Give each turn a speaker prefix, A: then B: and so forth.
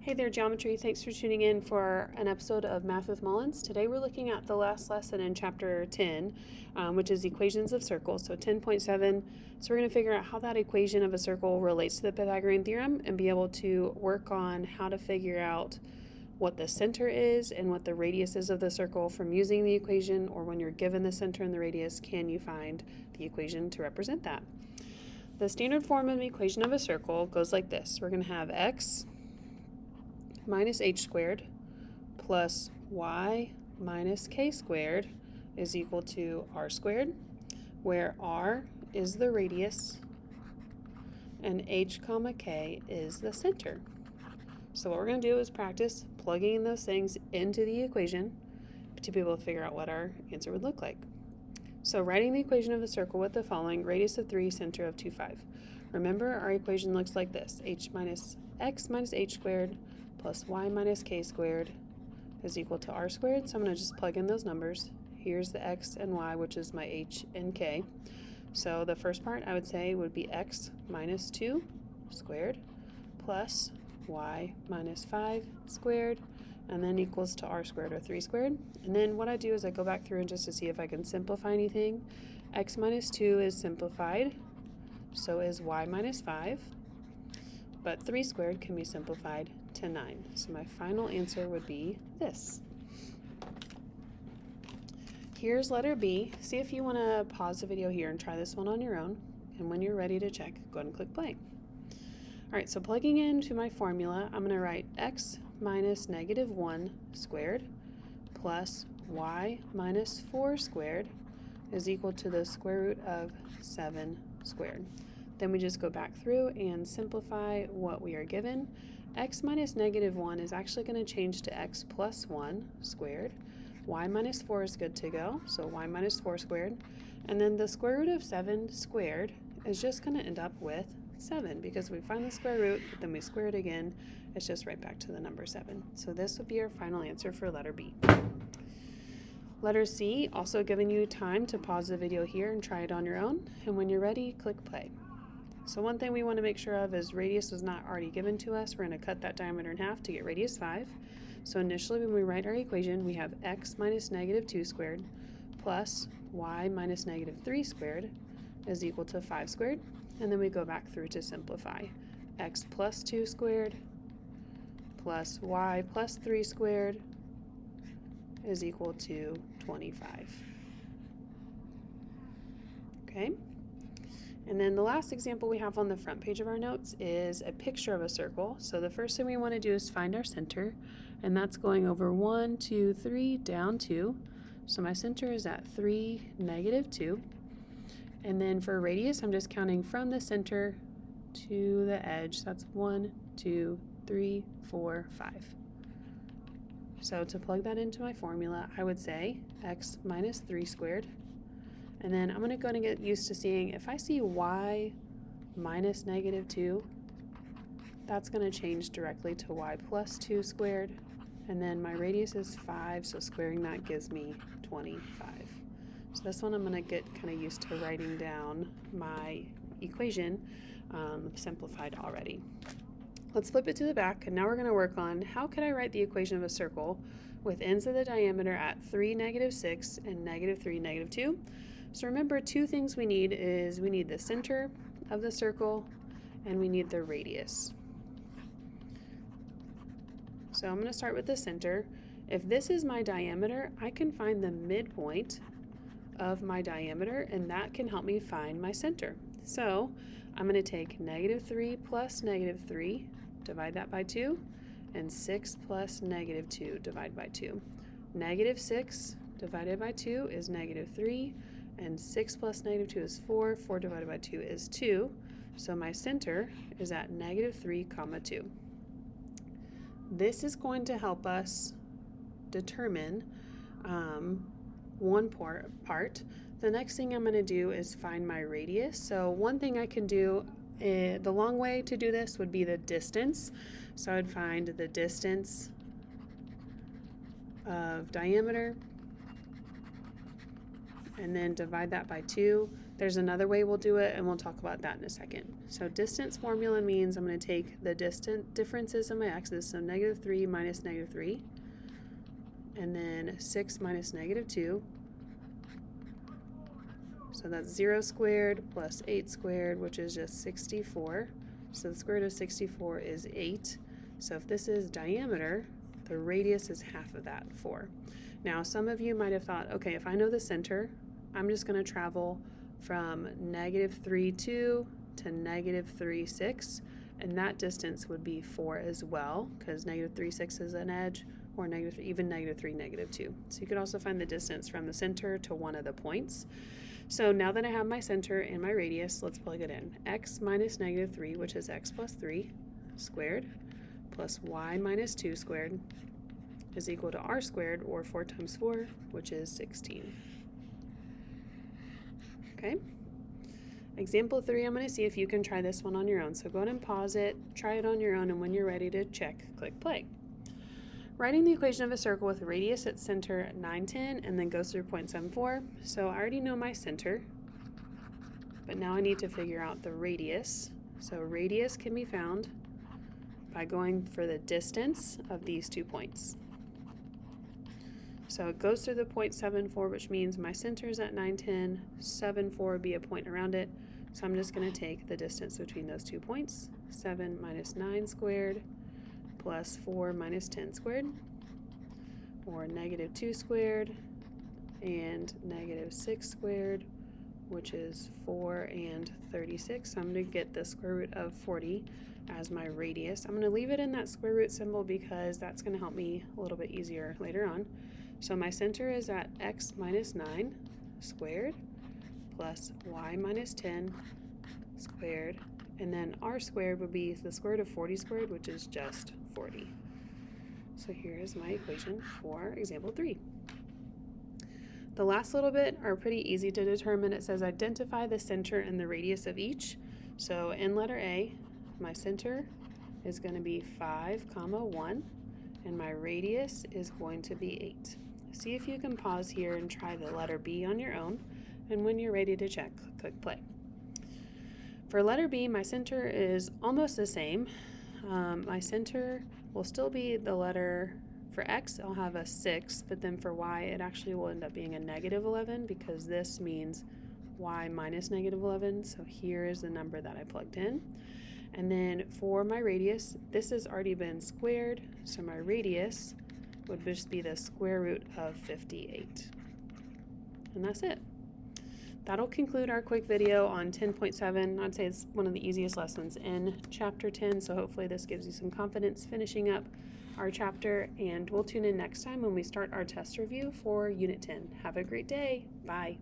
A: Hey there, Geometry. Thanks for tuning in for an episode of Math with Mullins. Today we're looking at the last lesson in Chapter 10, which is equations of circles, so 10.7. So we're going to figure out how that equation of a circle relates to the Pythagorean theorem and be able to work on how to figure out what the center is and what the radius is of the circle from using the equation, or when you're given the center and the radius, can you find the equation to represent that? The standard form of the equation of a circle goes like this. We're going to have x minus h squared plus y minus k squared is equal to r squared, where r is the radius and h comma k is the center. So what we're going to do is practice plugging those things into the equation to be able to figure out what our answer would look like. So writing the equation of a circle with the following: radius of 3, center of 2, 5. Remember, our equation looks like this: x minus h squared plus y minus k squared is equal to r squared. So I'm going to just plug in those numbers. Here's the x and y, which is my h and k. So the first part I would say would be x minus 2 squared plus y minus 5 squared, and then equals to r squared, or 3 squared. And then what I do is I go back through and just to see if I can simplify anything. X minus 2 is simplified, so is y minus 5, but 3 squared can be simplified to 9. So my final answer would be this. Here's letter B. See if you want to pause the video here and try this one on your own, and when you're ready to check, go ahead and click play. Alright, so plugging into my formula, I'm going to write x minus negative 1 squared plus y minus 4 squared is equal to the square root of 7 squared. Then we just go back through and simplify what we are given. X minus negative 1 is actually going to change to x plus 1 squared. Y minus 4 is good to go, so y minus 4 squared. And then the square root of 7 squared is just going to end up with 7, because we find the square root, but then we square it again. It's just right back to the number 7. So this would be our final answer for letter B. Letter C, also giving you time to pause the video here and try it on your own. And when you're ready, click play. So one thing we want to make sure of is radius is not already given to us. We're going to cut that diameter in half to get radius 5. So initially when we write our equation, we have x minus negative 2 squared plus y minus negative 3 squared is equal to 5 squared. And then we go back through to simplify. X plus 2 squared plus y plus 3 squared is equal to 25. Okay? And then the last example we have on the front page of our notes is a picture of a circle. So the first thing we want to do is find our center, and that's going over 1, 2, 3, down 2. So my center is at 3, negative 2. And then for radius, I'm just counting from the center to the edge. That's 1, 2, 3, 4, 5. So to plug that into my formula, I would say x minus 3 squared. And then I'm going to go and get used to seeing if I see y minus negative 2, that's going to change directly to y plus 2 squared. And then my radius is 5, so squaring that gives me 25. So this one I'm going to get kind of used to writing down my equation simplified already. Let's flip it to the back, and now we're going to work on how can I write the equation of a circle with ends of the diameter at 3, negative 6, and negative 3, negative 2. So remember, two things we need is we need the center of the circle and we need the radius. So I'm going to start with the center. If this is my diameter, I can find the midpoint of my diameter, and that can help me find my center. So I'm going to take negative 3 plus negative 3, divide that by 2, and 6 plus negative 2, divide by 2. Negative 6 divided by 2 is negative 3, and 6 plus negative 2 is 4. 4 divided by 2 is 2. So my center is at negative 3, comma 2. This is going to help us determine one part. The next thing I'm going to do is find my radius. So one thing I can do, the long way to do this would be the distance. So I'd find the distance of diameter and then divide that by 2. There's another way we'll do it, and we'll talk about that in a second. So distance formula means I'm going to take the differences of my x's, so -3 minus -3, and then 6 minus -2. So that's 0 squared plus 8 squared, which is just 64. So the square root of 64 is 8. So if this is diameter, the radius is half of that, 4. Now, some of you might have thought, okay, if I know the center, I'm just going to travel from -3, 2 to -3, 6, and that distance would be 4 as well, because -3, 6 is an edge, or even -3, -2. So you could also find the distance from the center to one of the points. So now that I have my center and my radius, let's plug it in. X minus -3, which is x plus 3 squared, plus y minus 2 squared is equal to r squared, or 4 times 4, which is 16. Okay. Example 3, I'm going to see if you can try this one on your own. So go ahead and pause it, try it on your own, and when you're ready to check, click play. Writing the equation of a circle with a radius at center at 9, 10, and then goes through 0.74. So I already know my center, but now I need to figure out the radius. So radius can be found by going for the distance of these 2 points. So it goes through the 0.74, which means my center is at 9, 10, 7, 4 would be a point around it. So I'm just going to take the distance between those 2 points, 7 minus 9 squared plus 4 minus 10 squared, or -2 squared and -6 squared, which is 4 and 36. So I'm going to get the square root of 40 as my radius. I'm going to leave it in that square root symbol because that's going to help me a little bit easier later on. So my center is at x minus 9 squared plus y minus 10 squared, and then r squared would be the square root of 40 squared, which is just 40. So here is my equation for example 3. The last little bit are pretty easy to determine. It says identify the center and the radius of each. So in letter A, my center is going to be 5, 1, and my radius is going to be 8. See if you can pause here and try the letter B on your own, and when you're ready to check, click play. For letter B, my center is almost the same. My center will still be the letter, for X, I'll have a 6, but then for Y, it actually will end up being a -11 because this means Y minus -11. So here is the number that I plugged in. And then for my radius, this has already been squared, so my radius would just be the square root of 58. And that's it. That'll conclude our quick video on 10.7. I'd say it's one of the easiest lessons in chapter 10, so hopefully this gives you some confidence finishing up our chapter, and we'll tune in next time when we start our test review for Unit 10. Have a great day. Bye.